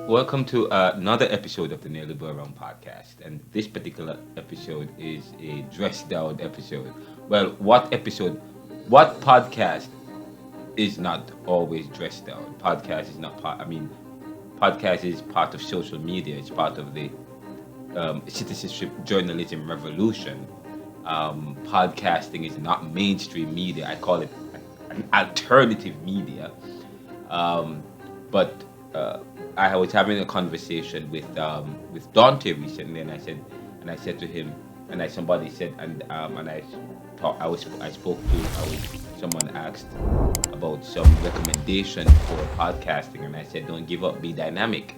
Welcome to another episode of the Neoliberal Journals podcast. And this particular episode is a dressed down episode. Well, what podcast is not always dressed down? Podcast is part of social media, it's part of the citizenship journalism revolution. Podcasting is not mainstream media, I call it an alternative media. But I was having a conversation with Dante recently, and I said to him, somebody said, someone asked about some recommendation for podcasting, and I said, don't give up, be dynamic.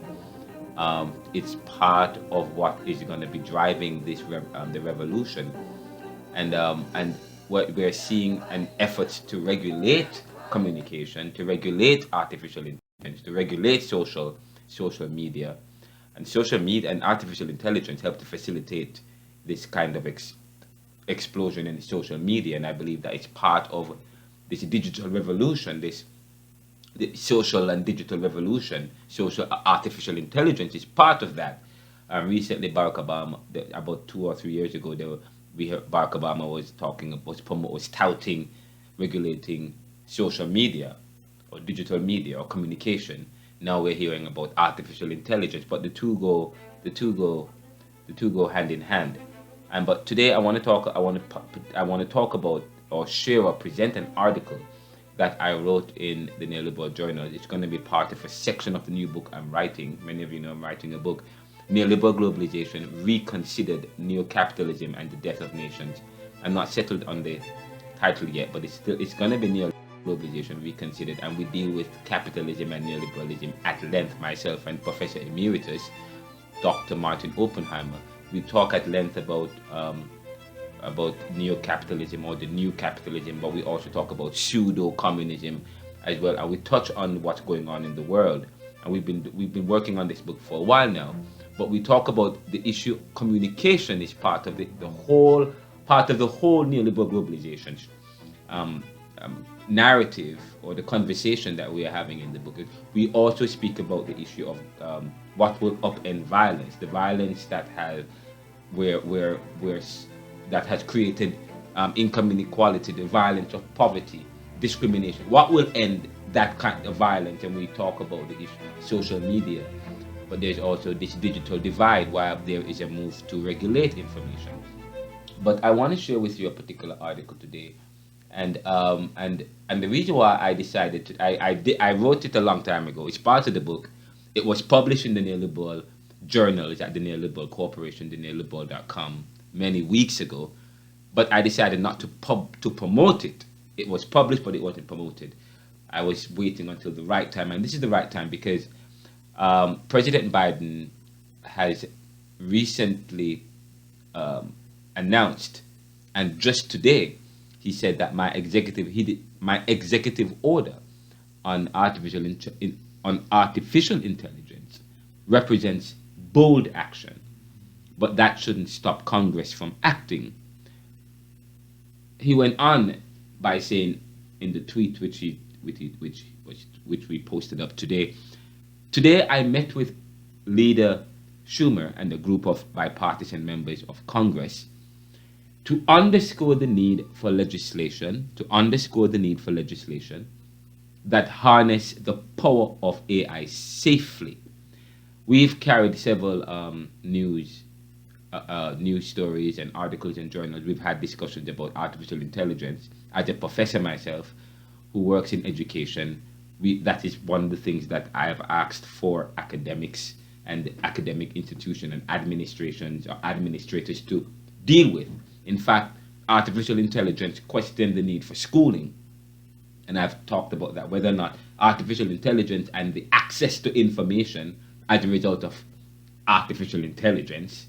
It's part of what is going to be driving the revolution, and what we're seeing an effort to regulate communication, to regulate artificial intelligence, to regulate social media, and artificial intelligence help to facilitate this kind of explosion in social media. And I believe that it's part of this digital revolution, the social and digital revolution. Social artificial intelligence is part of that. Recently, Barack Obama, about 2 or 3 years ago, we heard Barack Obama was touting regulating social media or digital media or communication. Now we're hearing about artificial intelligence, but the two go hand in hand. But today I want to talk about or share or present an article that I wrote in the Neoliberal Journals. It's going to be part of a section of the new book I'm writing. Many of you know I'm writing a book, Neoliberal Globalization Reconsidered, Neo-Capitalism and the Death of Nations. I'm not settled on the title yet, but it's going to be Neoliberal Globalization Reconsidered, and we deal with capitalism and neoliberalism at length. Myself and Professor Emeritus Dr. Martin Oppenheimer, we talk at length about neo-capitalism or the new capitalism, but we also talk about pseudo-communism as well, and we touch on what's going on in the world. And we've been working on this book for a while now, but we talk about the issue. Communication is part of the whole neoliberal globalization narrative or the conversation that we are having in the book. We also speak about the issue of what will upend violence, the violence that has that has created income inequality, the violence of poverty, discrimination. What will end that kind of violence? And we talk about the issue social media, but there's also this digital divide while there is a move to regulate information. But I want to share with you a particular article today. And the reason why I decided to I wrote it a long time ago. It's part of the book. It was published in the Neoliberal Journals at the Neoliberal Corporation, the neoliberal.com, many weeks ago. But I decided not to promote it. It was published, but it wasn't promoted. I was waiting until the right time, and this is the right time because President Biden has recently announced, and just today, he said that my executive order on artificial intelligence represents bold action, but that shouldn't stop Congress from acting. He went on by saying in the tweet which we posted up today. Today I met with Leader Schumer and a group of bipartisan members of Congress to underscore the need for legislation that harness the power of AI safely. We've carried several news stories and articles and journals. We've had discussions about artificial intelligence. As a professor myself who works in education, that is one of the things that I have asked for academics and academic institutions and administrations or administrators to deal with. In fact, artificial intelligence questioned the need for schooling. And I've talked about that, whether or not artificial intelligence and the access to information as a result of artificial intelligence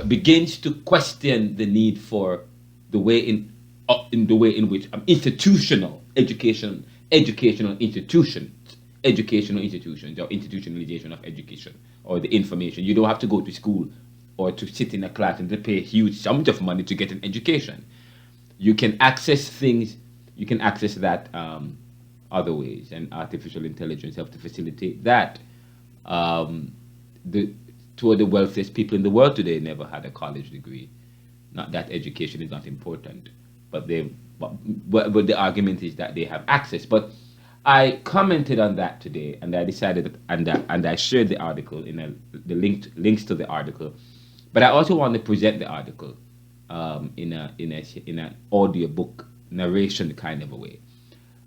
begins to question the need for the way in which educational institutions or institutionalization of education or the information. You don't have to go to school or to sit in a class and to pay huge sums of money to get an education. You can access things. You can access that other ways, and artificial intelligence helps to facilitate that. The Two of the wealthiest people in the world today never had a college degree. Not that education is not important, but but the argument is that they have access. But I commented on that today, and I decided, and I shared the article the links to the article. But I also want to present the article in an audio book narration kind of a way,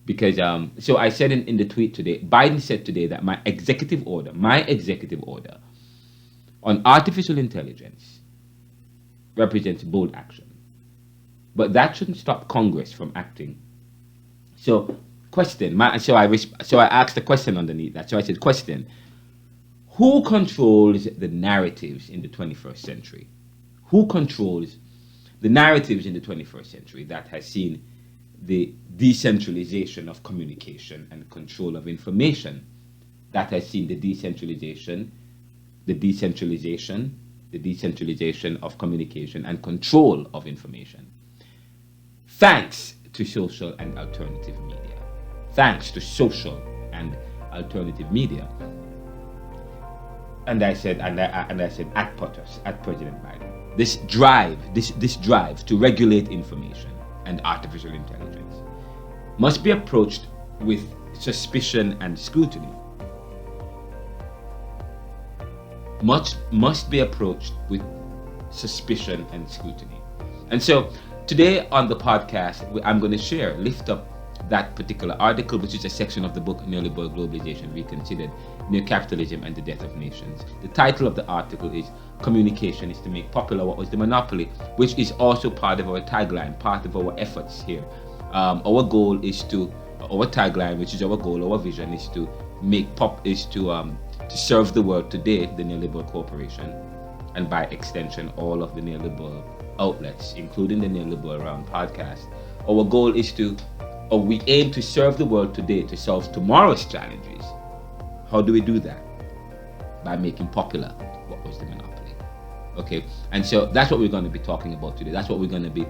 because so I said in the tweet today, Biden said today that my executive order on artificial intelligence represents bold action, but that shouldn't stop Congress from acting. So I asked a question underneath that. So I said, question: who controls the narratives in the 21st century? Who controls the narratives in the 21st century that has seen the decentralization of communication and control of information, that has seen the decentralization of communication and control of information, thanks to social and alternative media. Thanks to social and alternative media. And I said at POTUS, at President Biden, this drive to regulate information and artificial intelligence must be approached with suspicion and scrutiny. Must be approached with suspicion and scrutiny. And so today on the podcast, I'm going to lift up that particular article, which is a section of the book Neoliberal Globalization Reconsidered, Neo-Capitalism and the Death of Nations. The title of the article is Communication is to Make Popular What Was the Monopoly, which is also part of our tagline, part of our efforts here. Our tagline, which is our goal, our vision, is to to serve the world today, the Neoliberal Corporation, and by extension, all of the neoliberal outlets, including the Neoliberal Round podcast. Our goal is we aim to serve the world today to solve tomorrow's challenges. How do we do that? By making popular what was the monopoly. Okay, and so that's what we're going to be talking about today. That's what I'm going to be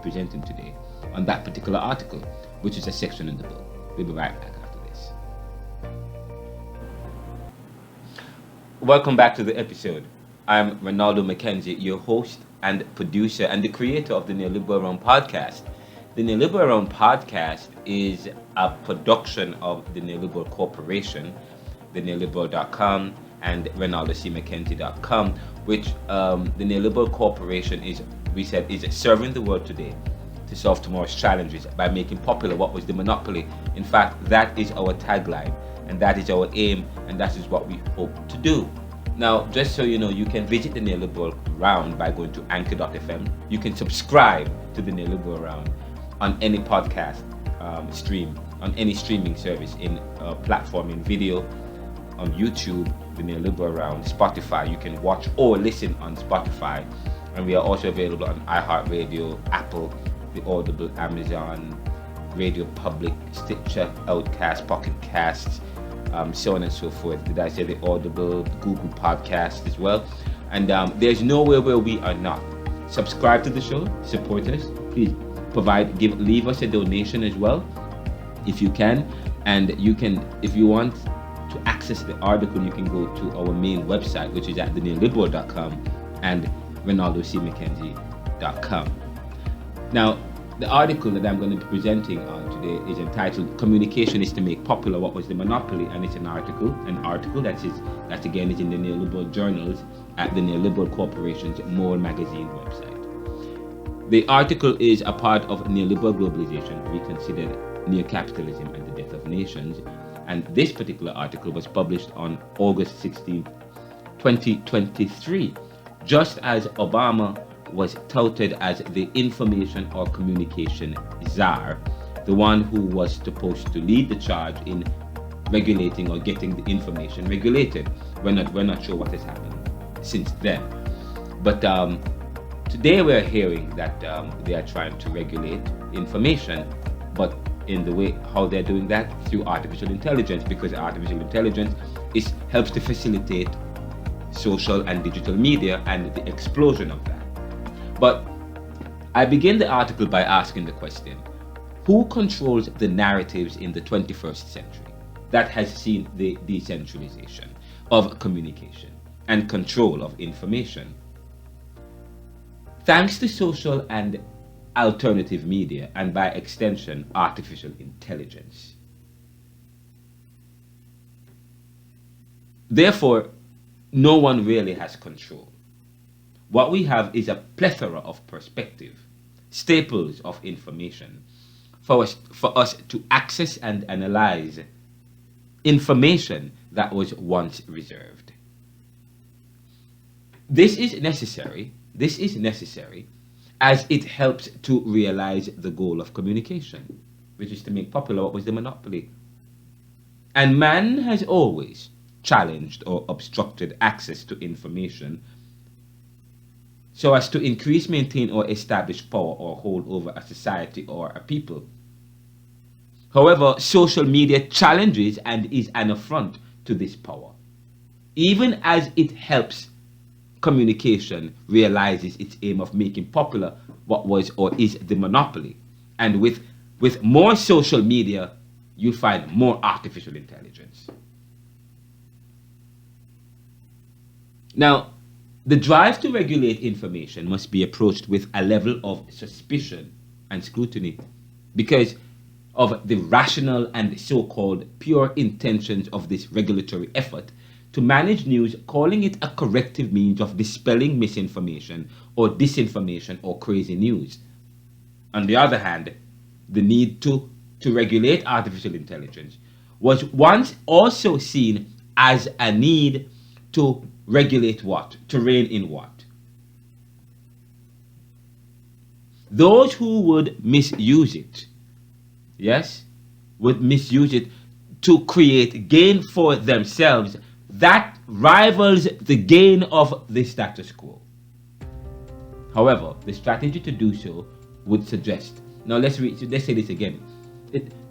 presenting today on that particular article, which is a section in the book. We'll be right back after this. Welcome back to the episode. I'm Renaldo McKenzie, your host and producer and the creator of the Neoliberal Round podcast. The Neoliberal Round podcast is a production of the Neoliberal Corporation, the neoliberal.com and renaldocmckenzie.com, which the Neoliberal Corporation is serving the world today to solve tomorrow's challenges by making popular what was the monopoly. In fact, that is our tagline, and that is our aim, and that is what we hope to do. Now, just so you know, you can visit the Neoliberal Round by going to anchor.fm. You can subscribe to the Neoliberal Round on any podcast stream, on any streaming service in platform in video, on YouTube, the Neoliberal Round, Spotify. You can watch or listen on Spotify, and we are also available on iHeartRadio, Apple, the Audible, Amazon, Radio Public, Stitcher, Outcast, Pocket Casts, so on and so forth. Did I say the Audible, Google Podcast as well? And there's nowhere where we are not. Subscribe to the show, support us, please. Leave us a donation as well, if you can. And you can, if you want to access the article, you can go to our main website, which is at theneoliberal.com and renaldocmckenzie.com. Now, the article that I'm going to be presenting on today is entitled "Communication is to Make Popular What Was the Monopoly," and it's an article that again is in the Neoliberal Journals at the Neoliberal Corporation's More Magazine website. The article is a part of Neoliberal Globalization Reconsidered, Neo-Capitalism and the Death of Nations, and this particular article was published on August 16, 2023, just as Obama was touted as the information or communication czar, the one who was supposed to lead the charge in regulating or getting the information regulated. We're not sure what has happened since then, but today we're hearing that they are trying to regulate information, but in the way how they're doing that through artificial intelligence, because artificial intelligence helps to facilitate social and digital media and the explosion of that. But I begin the article by asking the question, who controls the narratives in the 21st century that has seen the decentralization of communication and control of information? Thanks to social and alternative media, and by extension, artificial intelligence. Therefore, no one really has control. What we have is a plethora of perspective, staples of information for us to access and analyze information that was once reserved. This is necessary as it helps to realize the goal of communication, which is to make popular what was the monopoly. And man has always challenged or obstructed access to information so as to increase, maintain, or establish power or hold over a society or a people. However, social media challenges and is an affront to this power, even as it helps communication realizes its aim of making popular what was or is the monopoly. And with more social media, you find more artificial intelligence. Now, the drive to regulate information must be approached with a level of suspicion and scrutiny because of the rational and so-called pure intentions of this regulatory effort to manage news, calling it a corrective means of dispelling misinformation or disinformation or crazy news. On the other hand, the need to regulate artificial intelligence was once also seen as a need to regulate what? To rein in what? Those who would misuse it, yes, would misuse it to create gain for themselves that rivals the gain of the status quo. However, the strategy to do so would suggest, now let's say this again.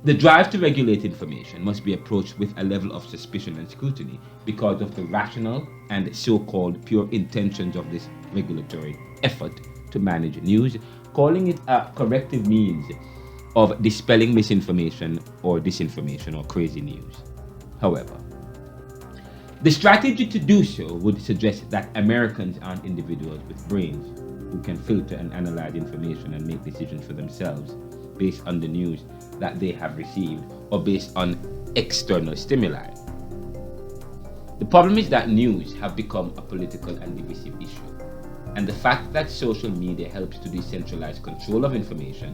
The drive to regulate information must be approached with a level of suspicion and scrutiny because of the rational and so-called pure intentions of this regulatory effort to manage news, calling it a corrective means of dispelling misinformation or disinformation or crazy news. However, the strategy to do so would suggest that Americans aren't individuals with brains who can filter and analyze information and make decisions for themselves based on the news that they have received or based on external stimuli. The problem is that news have become a political and divisive issue, and the fact that social media helps to decentralize control of information,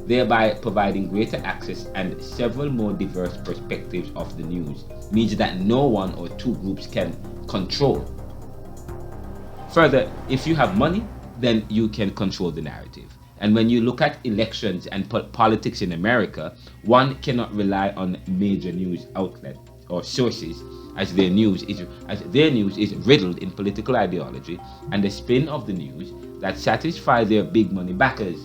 thereby providing greater access and several more diverse perspectives of the news, means that no one or two groups can control. Further, if you have money, then you can control the narrative. And when you look at elections and politics in America, one cannot rely on major news outlets or sources as their news is riddled in political ideology and the spin of the news that satisfy their big money backers.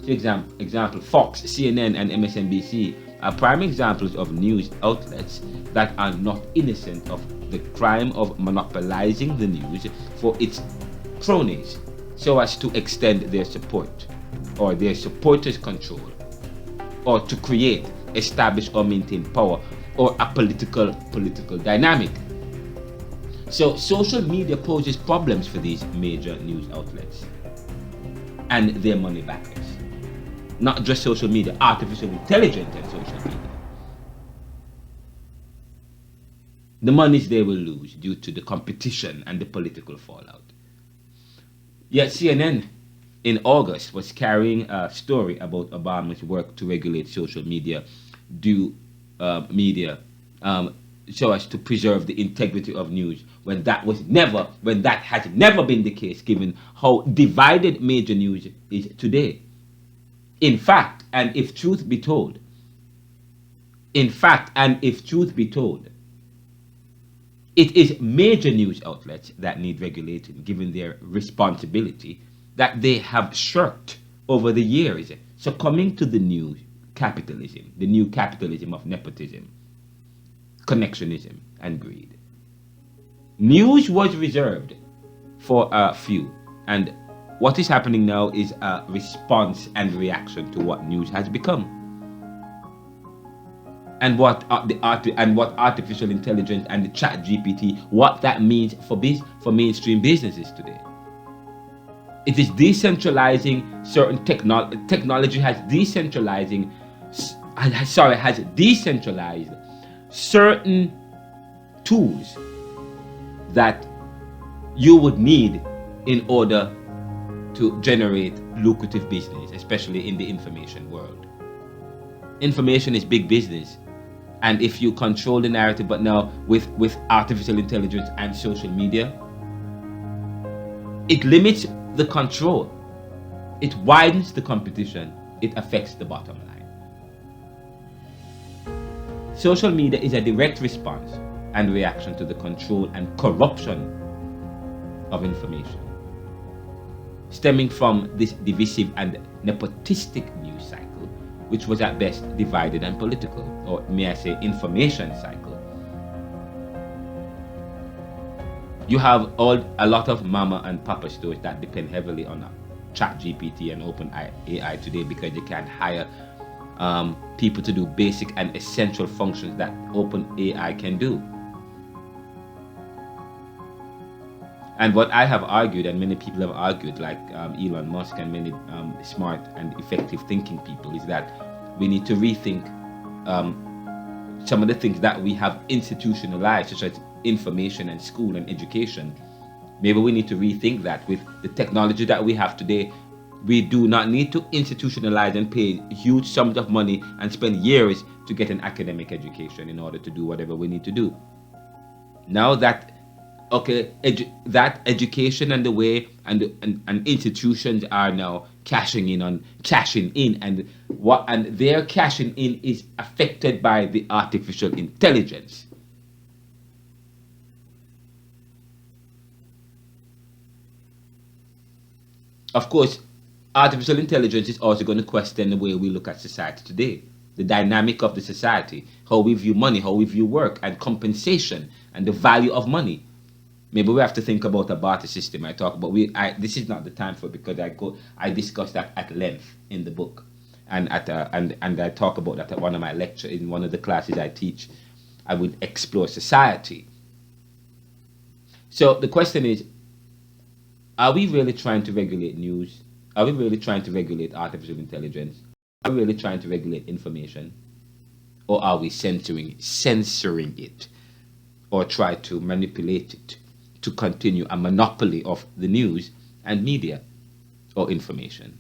For example, Fox, CNN, and MSNBC are prime examples of news outlets that are not innocent of the crime of monopolizing the news for its cronies so as to extend their support or their supporters' control or to create, establish, or maintain power or a political dynamic. So social media poses problems for these major news outlets and their money backers. Not just social media, artificial intelligence and social media. The monies they will lose due to the competition and the political fallout. Yet CNN in August was carrying a story about Obama's work to regulate social media so as to preserve the integrity of news when that has never been the case given how divided major news is today. In fact, and if truth be told, it is major news outlets that need regulating given their responsibility that they have shirked over the years, succumbing to the new capitalism of nepotism, connectionism, and greed. News was reserved for a few, and what is happening now is a response and reaction to what news has become, and what artificial intelligence and the chat GPT, what that means for mainstream businesses today. It is decentralizing certain technology has decentralized certain tools that you would need in order to generate lucrative business, especially in the information world. Information is big business, and if you control the narrative, but now with artificial intelligence and social media, it limits the control, it widens the competition, it affects the bottom line. Social media is a direct response and reaction to the control and corruption of information, stemming from this divisive and nepotistic news cycle, which was at best divided and political, or may I say information cycle. You have a lot of mama and papa stores that depend heavily on chat GPT and open AI today, because they can hire people to do basic and essential functions that open AI can do. And what I have argued, and many people have argued, like Elon Musk and many smart and effective thinking people, is that we need to rethink some of the things that we have institutionalized, such as information and school and education. Maybe we need to rethink that. With the technology that we have today, we do not need to institutionalize and pay huge sums of money and spend years to get an academic education in order to do whatever we need to do. Now that that education and the way and institutions are now cashing in, and their cashing in is affected by the artificial intelligence. Of course, artificial intelligence is also going to question the way we look at society today, the dynamic of the society, how we view money, how we view work and compensation and the value of money. Maybe we have to think about a barter system. This is not the time for it, because I discuss that at length in the book, and I talk about that at one of my lectures in one of the classes I teach. I would explore society. So the question is, are we really trying to regulate news? Are we really trying to regulate artificial intelligence? Are we really trying to regulate information? Or are we censoring it, or try to manipulate it to continue a monopoly of the news and media or information?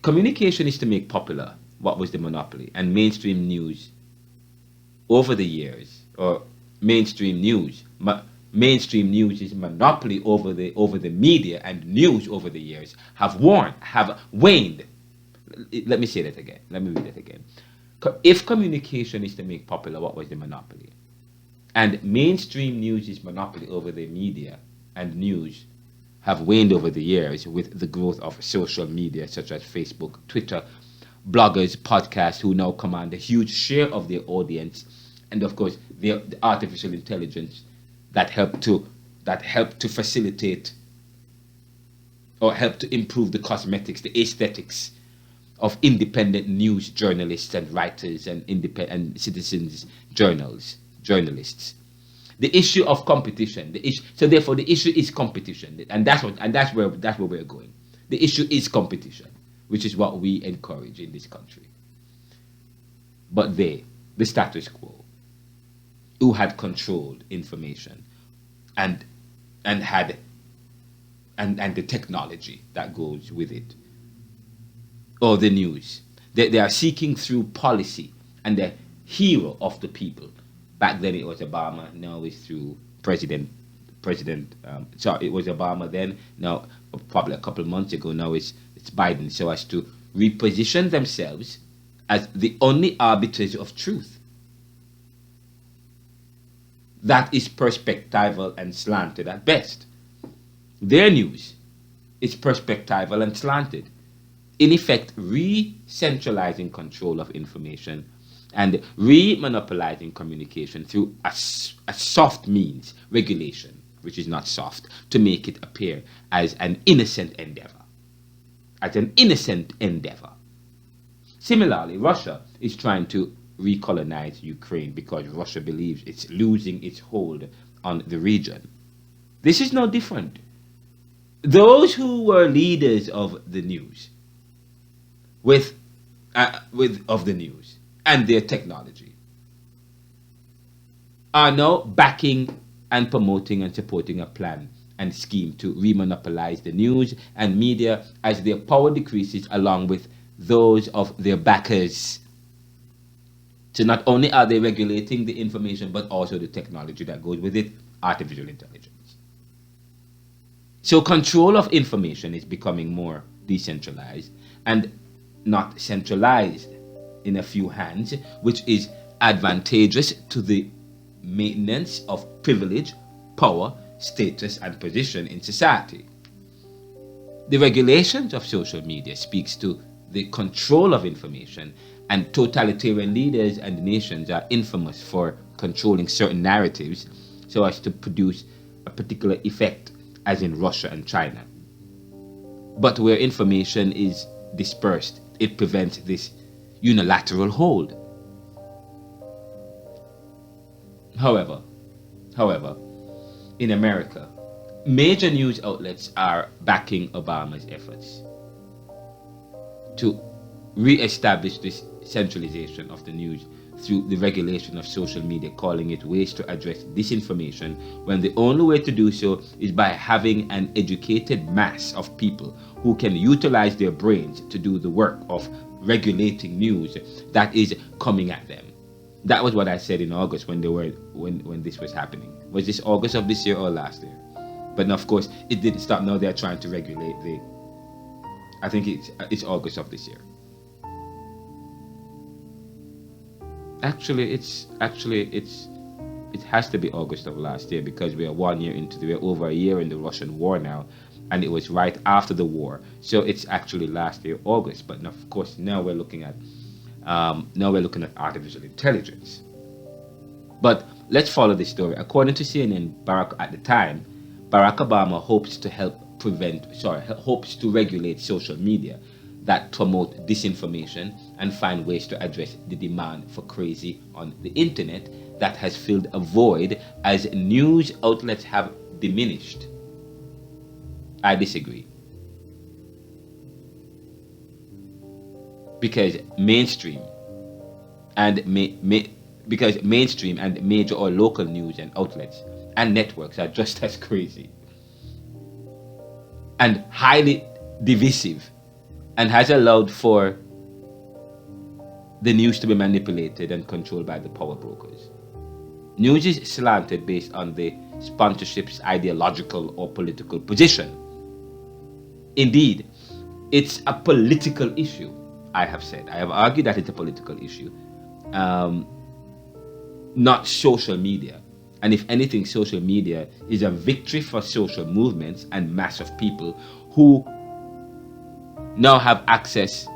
Communication is to make popular what was the monopoly, and mainstream news over the years, or mainstream news is monopoly over the media, and news over the years have waned. Let me say that again. Let me read it again. If communication is to make popular what was the monopoly, and mainstream news is monopoly over the media, and news have waned over the years with the growth of social media such as Facebook, Twitter, bloggers, podcasts, who now command a huge share of their audience, and of course the artificial intelligence that help to facilitate or help to improve the cosmetics, the aesthetics of independent news journalists and writers and independent citizens journalists. The issue of competition, so therefore the issue is competition, and that's where we're going. The issue is competition, which is what we encourage in this country. But the status quo, who had controlled information and the technology that goes with it, or the news, they are seeking through policy, and the hero of the people. Back then it was Obama, now it's through President. It was Obama then, now probably a couple of months ago, now it's Biden, so as to reposition themselves as the only arbiters of truth. That is perspectival and slanted at best. Their news is perspectival and slanted, in effect re-centralizing control of information and re-monopolizing communication through a soft means, regulation which is not soft, to make it appear as an innocent endeavor. Similarly, Russia is trying to recolonize Ukraine because Russia believes it's losing its hold on the region. This is no different. Those who were leaders of the news, of the news and their technology, are now backing and promoting and supporting a plan and scheme to remonopolize the news and media as their power decreases along with those of their backers. So not only are they regulating the information, but also the technology that goes with it, artificial intelligence. So control of information is becoming more decentralized and not centralized in a few hands, which is advantageous to the maintenance of privilege, power, status, and position in society. The regulations of social media speaks to the control of information, and totalitarian leaders and nations are infamous for controlling certain narratives so as to produce a particular effect, as in Russia and China. But where information is dispersed, it prevents this unilateral hold. However, in America, major news outlets are backing Obama's efforts to re-establish this centralization of the news through the regulation of social media, calling it ways to address disinformation, when the only way to do so is by having an educated mass of people who can utilize their brains to do the work of regulating news that is coming at them. That was what I said in August when this was happening. Was this August of this year or last year? But of course, it didn't stop. Now they're trying to regulate I think it's August of this year. Actually, it has to be August of last year, because we're we're over a year in the Russian war now, and it was right after the war. So it's actually last year, August. But of course, now we're looking at artificial intelligence. But let's follow this story. According to CNN, at the time, Barack Obama hopes to regulate social media that promote disinformation and find ways to address the demand for crazy on the internet that has filled a void as news outlets have diminished. I disagree. Because mainstream and major or local news and outlets and networks are just as crazy and highly divisive, and has allowed for the news to be manipulated and controlled by the power brokers. News is slanted based on the sponsorship's ideological or political position. Indeed, it's a political issue. I have argued that it's a political issue, not social media. And if anything, social media is a victory for social movements and mass of people who now have access,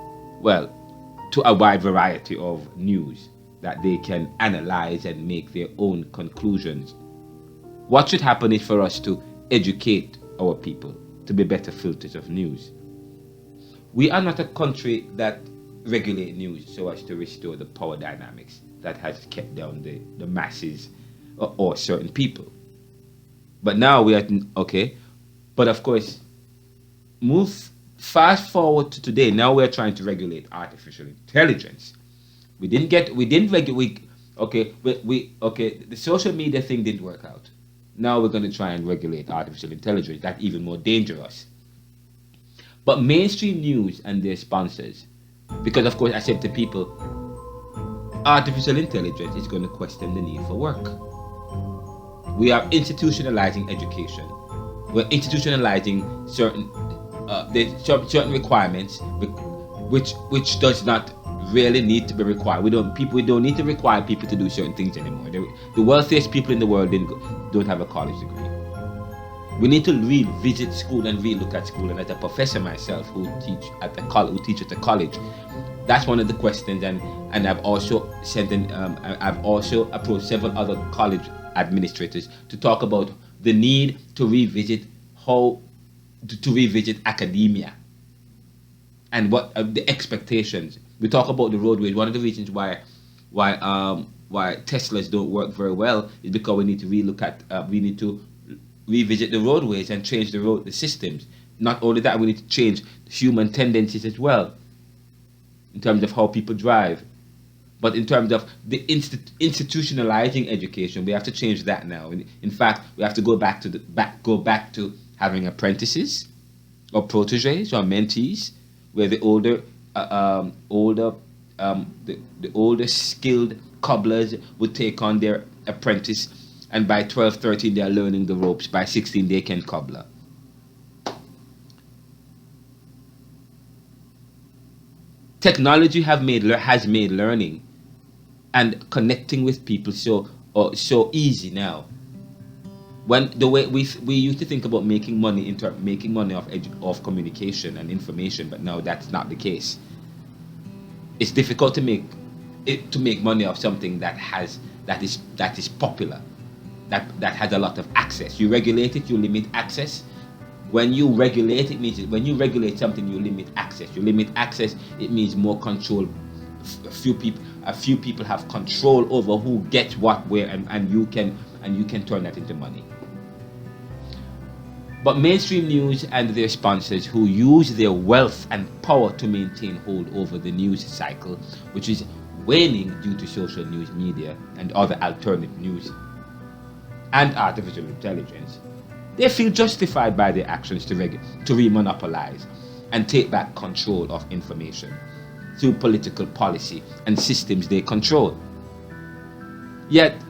to a wide variety of news that they can analyze and make their own conclusions. What should happen is for us to educate our people to be better filters of news. We are not a country that regulate news so as to restore the power dynamics that has kept down the masses or certain people. But now we are okay. But of course, fast forward to today. Now we're trying to regulate artificial intelligence. The social media thing didn't work out. Now we're going to try and regulate artificial intelligence. That's even more dangerous. But mainstream news and their sponsors, because of course I said to people, artificial intelligence is going to question the need for work. We are institutionalizing education. We're institutionalizing certain requirements, which does not really need to be required. We don't need to require people to do certain things anymore. The wealthiest people in the world don't have a college degree. We need to revisit school and relook at school. And as a professor myself, who teach at the college, that's one of the questions. And I've also I've also approached several other college administrators to talk about the need to revisit how to revisit academia and what the expectations. We talk about the roadways. One of the reasons why Teslas don't work very well is because we need to relook at we need to revisit the roadways and change the systems. Not only that, we need to change human tendencies as well in terms of how people drive. But in terms of the institutionalizing education, we have to change that now. In fact, we have to go back to having apprentices or proteges or mentees, where the older skilled cobblers would take on their apprentice, and by 12, 13 they are learning the ropes. By 16 they can cobbler. Technology has made learning and connecting with people so easy now. When the way we used to think about making money off communication and information, but now that's not the case. It's difficult to make money off something that is popular, that has a lot of access. You regulate it, you limit access. When you regulate, it means when you regulate something, you limit access. You limit access, it means more control. A few people have control over who gets what, where, and you can turn that into money. But mainstream news and their sponsors, who use their wealth and power to maintain hold over the news cycle, which is waning due to social news media and other alternative news and artificial intelligence, they feel justified by their actions to remonopolize and take back control of information through political policy and systems they control. Yet,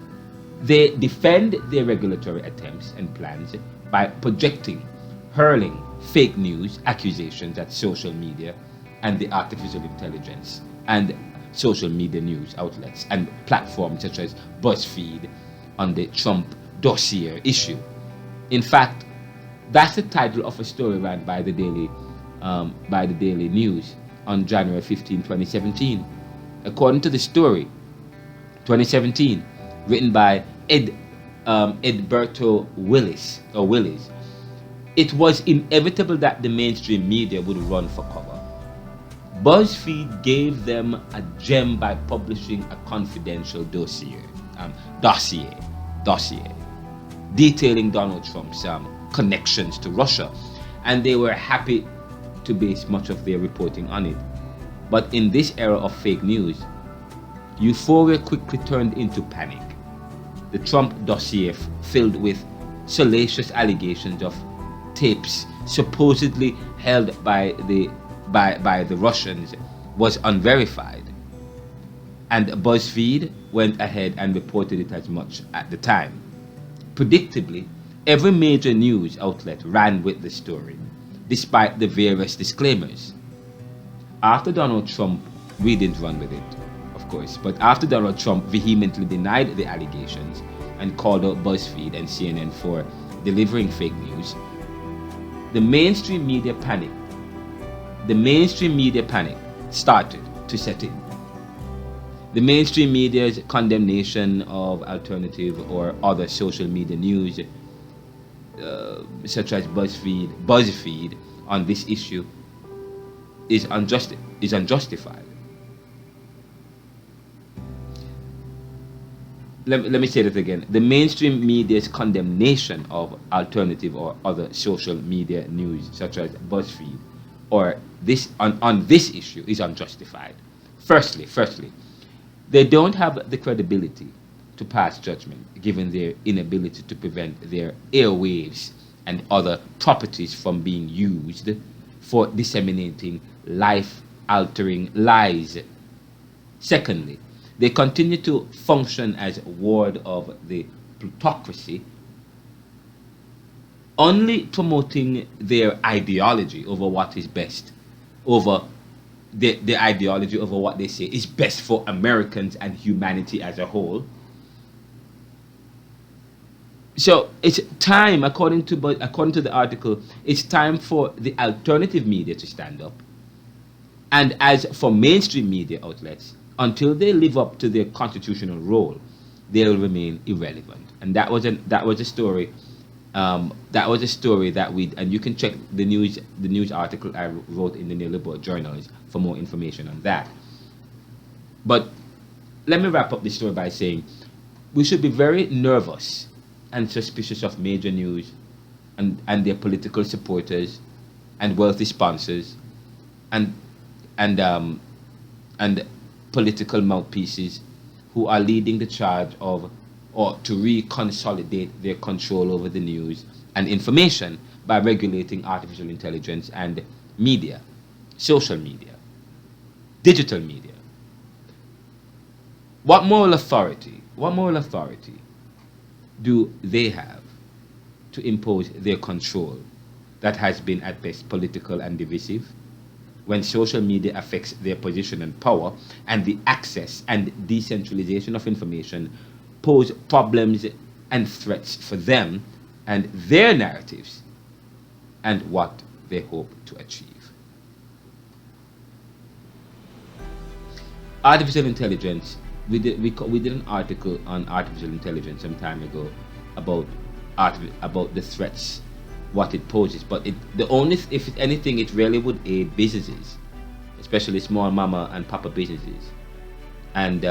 they defend their regulatory attempts and plans by hurling fake news accusations at social media and the artificial intelligence and social media news outlets and platforms such as BuzzFeed on the Trump dossier issue. In fact, that's the title of a story ran by the Daily News on January 15, 2017. According to the story, 2017, written by Edberto Willis, it was inevitable that the mainstream media would run for cover. BuzzFeed gave them a gem by publishing a confidential dossier detailing Donald Trump's connections to Russia, and they were happy to base much of their reporting on it. But in this era of fake news, euphoria quickly turned into panic. The Trump dossier, filled with salacious allegations of tapes supposedly held by the Russians, was unverified, and BuzzFeed went ahead and reported it as much at the time. Predictably, every major news outlet ran with the story, despite the various disclaimers. After Donald Trump, we didn't run with it, of course, but after Donald Trump vehemently denied the allegations and called out BuzzFeed and CNN for delivering fake news, the mainstream media panic started to set in. The mainstream media's condemnation of alternative or other social media news, such as BuzzFeed on this issue, is unjustified. Let me say that again. The mainstream media's condemnation of alternative or other social media news, such as BuzzFeed, or this on this issue, is unjustified. Firstly, they don't have the credibility to pass judgment, given their inability to prevent their airwaves and other properties from being used for disseminating life-altering lies. Secondly, they continue to function as ward of the plutocracy, only promoting their ideology over what is best, over the ideology over what they say is best for Americans and humanity as a whole. So it's time, according to the article, it's time for the alternative media to stand up. And as for mainstream media outlets, until they live up to their constitutional role, they'll remain irrelevant. And that was a story That was a story that and you can check the news article I wrote in the Neoliberal Journals for more information on that. But let me wrap up this story by saying we should be very nervous and suspicious of major news and their political supporters and wealthy sponsors and and um, and political mouthpieces who are leading the charge of or to reconsolidate their control over the news and information by regulating artificial intelligence and media, social media, digital media. What moral authority do they have to impose their control that has been at best political and divisive when social media affects their position and power and the access and decentralization of information pose problems and threats for them and their narratives and what they hope to achieve? Artificial intelligence. We did an article on artificial intelligence some time ago about about the threats, what it poses. But if anything, it really would aid businesses, especially small mama and papa businesses, and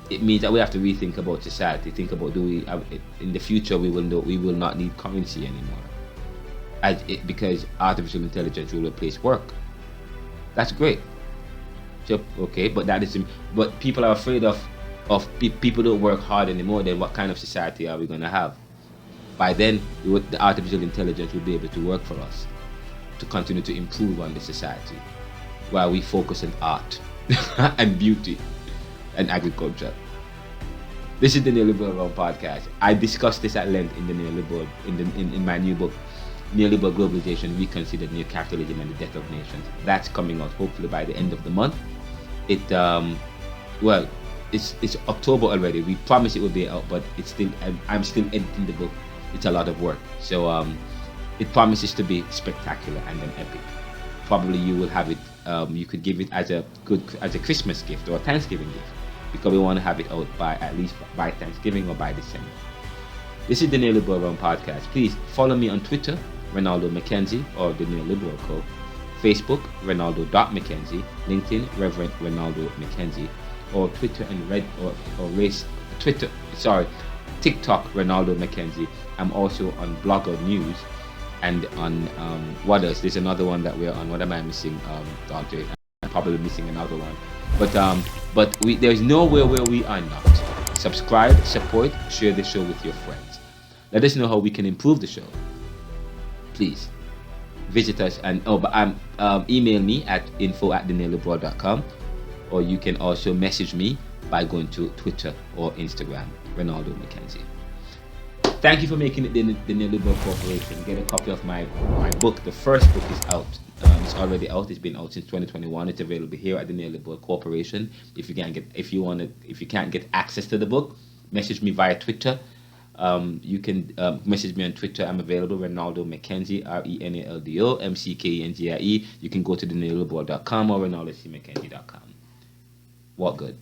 it means that we have to rethink about society. Think about in the future we will not need currency anymore, because artificial intelligence will replace work. That's great. So, okay, but people are afraid of people don't work hard anymore. Then what kind of society are we going to have? By then, the artificial intelligence will be able to work for us to continue to improve on the society, while we focus on art and beauty and agriculture. This is the Neoliberal Realm podcast. I discussed this at length in the Neoliberal in my new book, Neoliberal Globalization Reconsidered, Neo-Capitalism and the Death of Nations. That's coming out hopefully by the end of the month. It's October already. We promised it would be out, but I'm still editing the book. It's a lot of work. So it promises to be spectacular and an epic. Probably you will have it. You could give it as a Christmas gift or a Thanksgiving gift, because we want to have it out at least by Thanksgiving or by December. This is the Neoliberal Realm podcast. Please follow me on Twitter, Renaldo McKenzie, or the Neoliberal Co. Facebook, Renaldo.McKenzie. LinkedIn, Reverend Renaldo McKenzie. Or Twitter TikTok, Renaldo McKenzie. I'm also on Blogger News and on what else? There's another one that we're on. What am I missing, Dante? I'm probably missing another one. But there's nowhere where we are not. Subscribe, support, share the show with your friends. Let us know how we can improve the show. Please visit us and email me at info@theneoliberal.com, or you can also message me by going to Twitter or Instagram, Renaldo McKenzie. Thank you for making it the Neoliberal Corporation. Get a copy of my book. The first book is out. It's already out. It's been out since 2021. It's available here at the Neoliberal Corporation. If you can't get access to the book, message me via Twitter. You can message me on Twitter. I'm available, Renaldo McKenzie, RENALDO MCKENGIE. You can go to theneoliberal.com or renaldocmckenzie.com. What good?